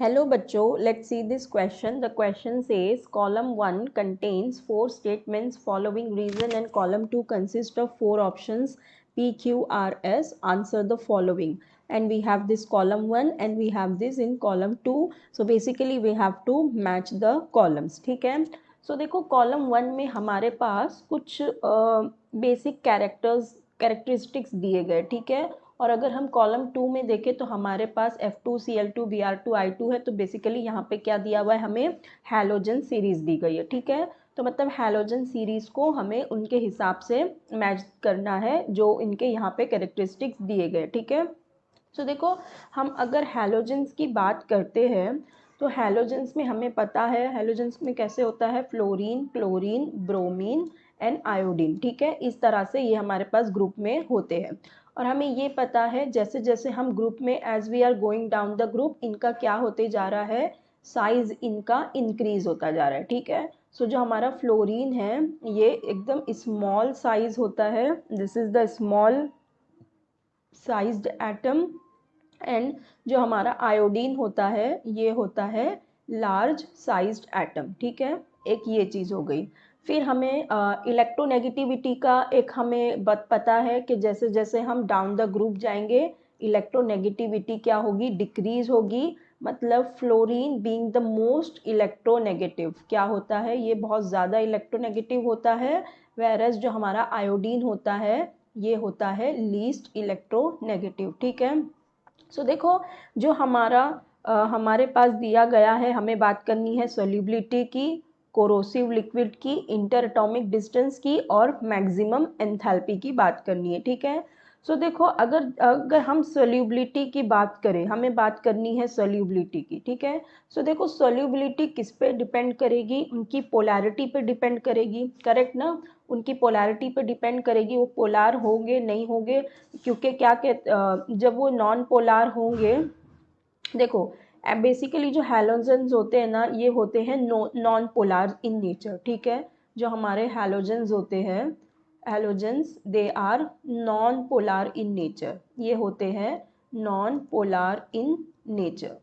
Hello बच्चों, let's see this question. The question says column 1 contains 4 statements following reason and column 2 consists of 4 options P, Q, R, S. Answer the following. And we have this column 1 and we have this in column 2. So basically we have to match the columns. ठीक है. So देखो column 1 में हमारे पास कुछ basic characteristics दिए गए. ठीक है. और अगर हम कॉलम 2 में देखें तो हमारे पास F2, Cl2, Br2, I2 है. तो बेसिकली यहाँ पे क्या दिया हुआ है, हमें हैलोजन सीरीज दी गई है. ठीक है. तो मतलब हैलोजन सीरीज को हमें उनके हिसाब से मैच करना है जो इनके यहाँ पे कैरेक्टरिस्टिक्स दिए गए. ठीक है. तो देखो हम अगर हैलोजेंस की बात करते हैं तो हैलोजेंस में हमें पता है हैलोजेंस में कैसे होता है, fluorine, chlorine, bromine and iodine. ठीक है. इस तरह से ये हमारे पास ग्रुप में होते हैं. और हमें ये पता है जैसे जैसे हम ग्रुप में as we are going down the group इनका क्या होते जा रहा है, साइज इनका इंक्रीज होता जा रहा है. ठीक है. सो जो हमारा फ्लोरीन है ये एकदम स्मॉल साइज होता है. This is the small sized atom. And जो हमारा आयोडीन होता है ये होता है लार्ज साइज्ड एटम. ठीक है. एक ये चीज़ हो गई. फिर हमें इलेक्ट्रोनेगेटिविटी का एक हमें पता है कि जैसे जैसे हम डाउन द ग्रुप जाएंगे इलेक्ट्रोनेगेटिविटी क्या होगी, डिक्रीज होगी. मतलब fluorine being the most electronegative क्या होता है, ये बहुत ज़्यादा इलेक्ट्रोनेगेटिव होता है. वेरएज जो हमारा आयोडीन होता है ये होता है लीस्ट इलेक्ट्रोनेगेटिव. ठीक है. सो देखो जो हमारे पास दिया गया है, हमें बात करनी है सोल्यूबिलिटी की, कोरोसिव लिक्विड की, इंटर एटॉमिक डिस्टेंस की और मैक्सिमम एंथैल्पी की बात करनी है. ठीक है. सो देखो अगर अगर हम सोल्यूबिलिटी की बात करें, हमें बात करनी है सोल्यूबिलिटी की. ठीक है. सो देखो सोल्यूबिलिटी किस पे डिपेंड करेगी, उनकी पोलैरिटी पे डिपेंड करेगी. करेक्ट ना. उनकी पोलैरिटी पे डिपेंड करेगी, वो पोलार होंगे नहीं होंगे. क्योंकि क्या कहते जब वो नॉन पोलार होंगे, देखो बेसिकली जो हैलोजेंस होते हैं ना ये होते हैं नॉन पोलार इन नेचर. ठीक है. जो हमारे हैलोजेंस होते हैं, halogens they are non polar in nature. ये होते हैं नॉन पोलार इन नेचर.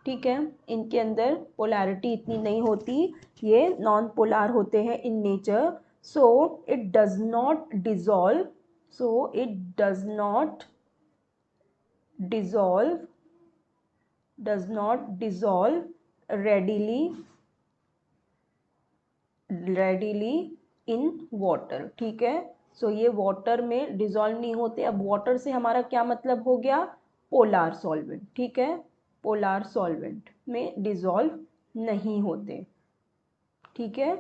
ठीक है. इनके अंदर पोलैरिटी इतनी नहीं होती, ये नॉन पोलार होते हैं in nature. So it does not dissolve, so it does not dissolve readily in water. ठीक है. सो ये वाटर में डिजॉल्व नहीं होते. अब वाटर से हमारा क्या मतलब हो गया, पोलार सॉल्वेंट. ठीक है. पोलार सॉल्वेंट में डिजॉल्व नहीं होते. ठीक है.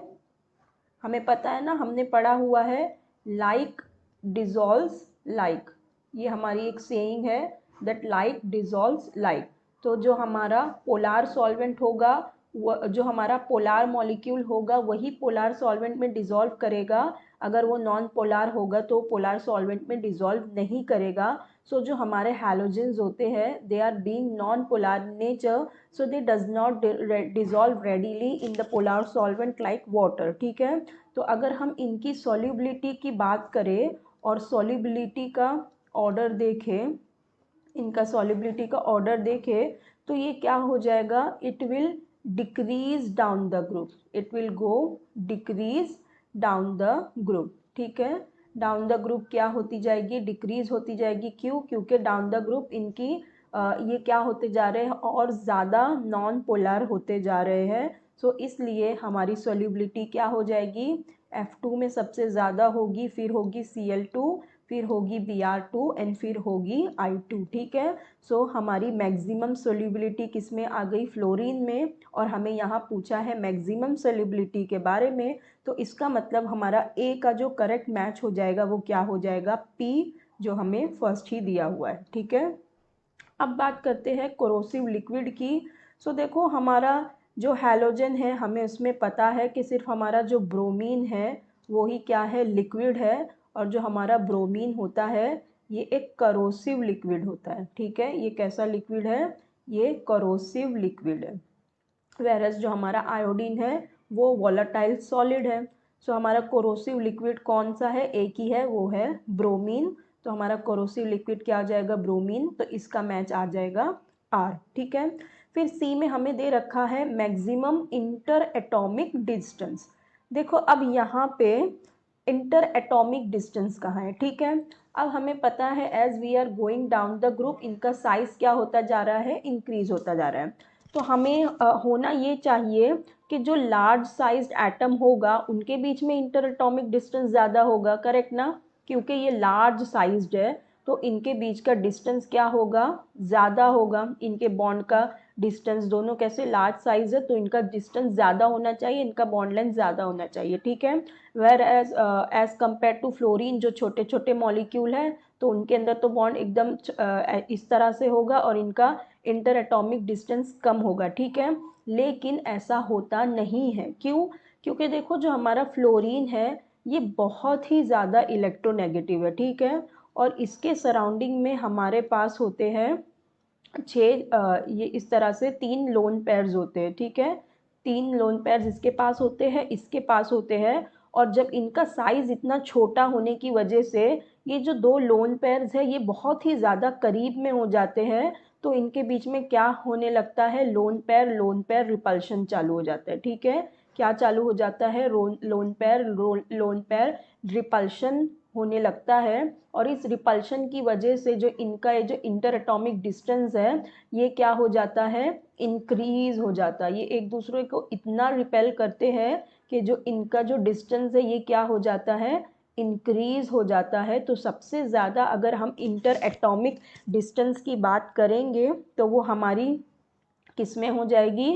हमें पता है ना, हमने पढ़ा हुआ है लाइक डिजॉल्व्स लाइक. ये हमारी एक सेइंग है दैट लाइक डिजॉल्व्स लाइक. तो जो हमारा पोलार सॉल्वेंट होगा, जो हमारा पोलार मॉलिक्यूल होगा वही पोलार सॉल्वेंट में डिजॉल्व करेगा. अगर वो नॉन पोलार होगा तो पोलार सॉल्वेंट में डिजॉल्व नहीं करेगा. सो जो हमारे हैलोजेंस होते हैं they are being non polar nature, so they does not dissolve readily in the polar solvent like water. ठीक है. तो अगर हम इनकी solubility की बात करें और solubility का ऑर्डर देखें, इनका solubility का ऑर्डर देखें तो ये क्या हो जाएगा, it will decrease down the group, it will go decrease down the group. ठीक है. डाउन द ग्रुप क्या होती जाएगी, डिक्रीज होती जाएगी. क्यों, क्योंकि डाउन द ग्रुप इनकी ये क्या होते जा रहे हैं और ज़्यादा नॉन पोलर होते जा रहे हैं. सो इसलिए हमारी सोल्यूबिलिटी क्या हो जाएगी, F2 में सबसे ज़्यादा होगी, फिर होगी Cl2, फिर होगी Br2 एंड फिर होगी I2. ठीक है. सो हमारी मैक्सिमम सोल्यूबिलिटी किस में आ गई, फ्लोरीन में. और हमें यहाँ पूछा है मैक्सिमम सोल्यूबिलिटी के बारे में. तो इसका मतलब हमारा ए का जो करेक्ट मैच हो जाएगा वो क्या हो जाएगा, P, जो हमें फर्स्ट ही दिया हुआ है. ठीक है. अब बात करते हैं कोरोसिव लिक्विड की. सो देखो हमारा जो हैलोजन है हमें उसमें पता है कि सिर्फ हमारा जो ब्रोमीन है वो ही क्या है, लिक्विड है. और जो हमारा ब्रोमीन होता है ये एक करोसिव लिक्विड होता है. ठीक है. ये कैसा लिक्विड है, ये करोसिव लिक्विड है. वेरस जो हमारा आयोडीन है वो वॉलेटाइल सॉलिड है. सो हमारा कोरोसिव लिक्विड कौन सा है, एक ही है, वो है ब्रोमीन. तो हमारा कोरोसिव लिक्विड क्या आ जाएगा, ब्रोमीन. तो इसका मैच आ जाएगा आर. ठीक है. फिर सी में हमें दे रखा है मैक्सिमम इंटर एटॉमिक डिस्टेंस। देखो अब यहाँ पे इंटर एटॉमिक डिस्टेंस कहाँ है, ठीक है। अब हमें पता है as we are going down the group इनका साइज क्या होता जा रहा है, इंक्रीज होता जा रहा है। तो हमें होना ये चाहिए कि जो लार्ज साइज्ड एटम होगा उनके बीच में इंटर एटॉमिक डिस्टेंस ज़्यादा होगा, करेक्ट ना, क्योंकि ये लार्ज साइज्ड है तो इनके बीच का डिस्टेंस क्या होगा, ज़्यादा होगा। इनके बॉन्ड का डिस्टेंस, दोनों कैसे लार्ज साइज है तो इनका डिस्टेंस ज़्यादा होना चाहिए, इनका बॉन्ड लेंथ ज़्यादा होना चाहिए, ठीक है। Where as compare to fluorine जो छोटे छोटे मॉलिक्यूल है तो उनके अंदर तो बॉन्ड एकदम इस तरह से होगा और इनका इंटर एटॉमिक डिस्टेंस कम होगा, ठीक है। लेकिन ऐसा होता नहीं है, क्यों? क्योंकि देखो जो हमारा फ्लोरीन है ये बहुत ही ज़्यादा इलेक्ट्रोनेगेटिव है, ठीक है। और इसके सराउंडिंग में हमारे पास होते हैं ये इस तरह से 3 लोन पेयर्स होते हैं, ठीक है। 3 लोन पेयर्स इसके पास होते हैं, इसके पास होते हैं। और जब इनका साइज इतना छोटा होने की वजह से ये जो 2 लोन पेयर्स है ये बहुत ही ज़्यादा करीब में हो जाते हैं, तो इनके बीच में क्या होने लगता है, लोन पेयर रिपल्शन चालू हो जाता है, ठीक है। क्या चालू हो जाता है, लोन पेयर रिपल्शन होने लगता है। और इस रिपल्शन की वजह से जो इनका ये जो इंटर एटॉमिक डिस्टेंस है ये क्या हो जाता है, इंक्रीज हो जाता है। ये एक दूसरे को इतना रिपेल करते हैं कि जो इनका जो डिस्टेंस है ये क्या हो जाता है, इंक्रीज हो जाता है। तो सबसे ज़्यादा अगर हम इंटर एटॉमिक डिस्टेंस की बात करेंगे तो वो हमारी किस में हो जाएगी,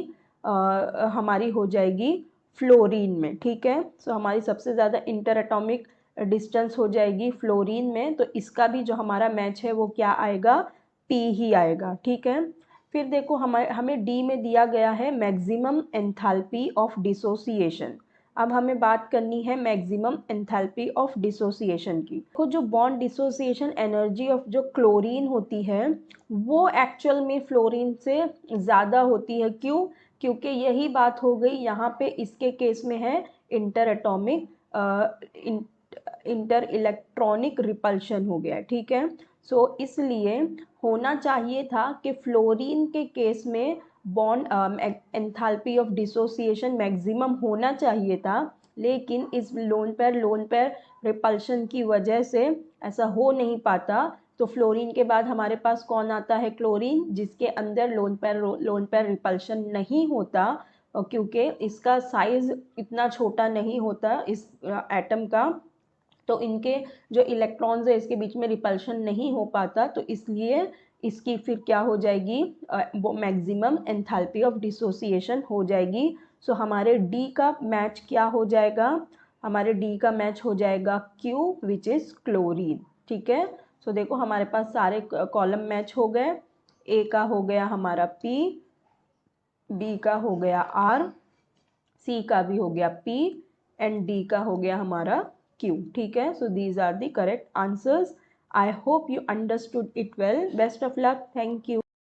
हमारी हो जाएगी फ्लोरीन में, ठीक है। सो हमारी सबसे ज़्यादा इंटर एटॉमिक डिस्टेंस हो जाएगी फ्लोरीन में। तो इसका भी जो हमारा मैच है वो क्या आएगा, पी ही आएगा, ठीक है। फिर देखो हमें डी में दिया गया है मैक्सिमम एंथैल्पी ऑफ डिसोसिएशन। अब हमें बात करनी है मैक्सिमम एंथैल्पी ऑफ डिसोसिएशन की। देखो जो बॉन्ड डिसोसिएशन एनर्जी ऑफ जो क्लोरीन होती है वो एक्चुअल में फ्लोरीन से ज़्यादा होती है, क्यों? क्योंकि यही बात हो गई यहाँ पे, इसके केस में है inter atomic inter electronic repulsion हो गया, ठीक है। सो इसलिए होना चाहिए था कि फ्लोरीन के केस में bond enthalpy of dissociation maximum होना चाहिए था, लेकिन इस लोन पेयर रिपल्शन की वजह से ऐसा हो नहीं पाता। तो फ्लोरीन के बाद हमारे पास कौन आता है, क्लोरीन, जिसके अंदर लोन पेयर रिपल्शन नहीं होता, क्योंकि इसका साइज इतना छोटा नहीं होता इस एटम का, तो इनके जो इलेक्ट्रॉन्स है इसके बीच में रिपल्शन नहीं हो पाता। तो इसलिए इसकी फिर क्या हो जाएगी, वो मैक्सिमम एंथैल्पी ऑफ डिसोसिएशन हो जाएगी। सो हमारे डी का मैच क्या हो जाएगा, हमारे डी का मैच हो जाएगा क्यू विच इज़ क्लोरीन, ठीक है। सो देखो हमारे पास सारे कॉलम मैच हो गए, ए का हो गया हमारा पी, बी का हो गया आर, सी का भी हो गया पी एंड डी का हो गया हमारा क्यू, ठीक है। So these are the correct answers. I hope you understood it well. Best of luck, thank you.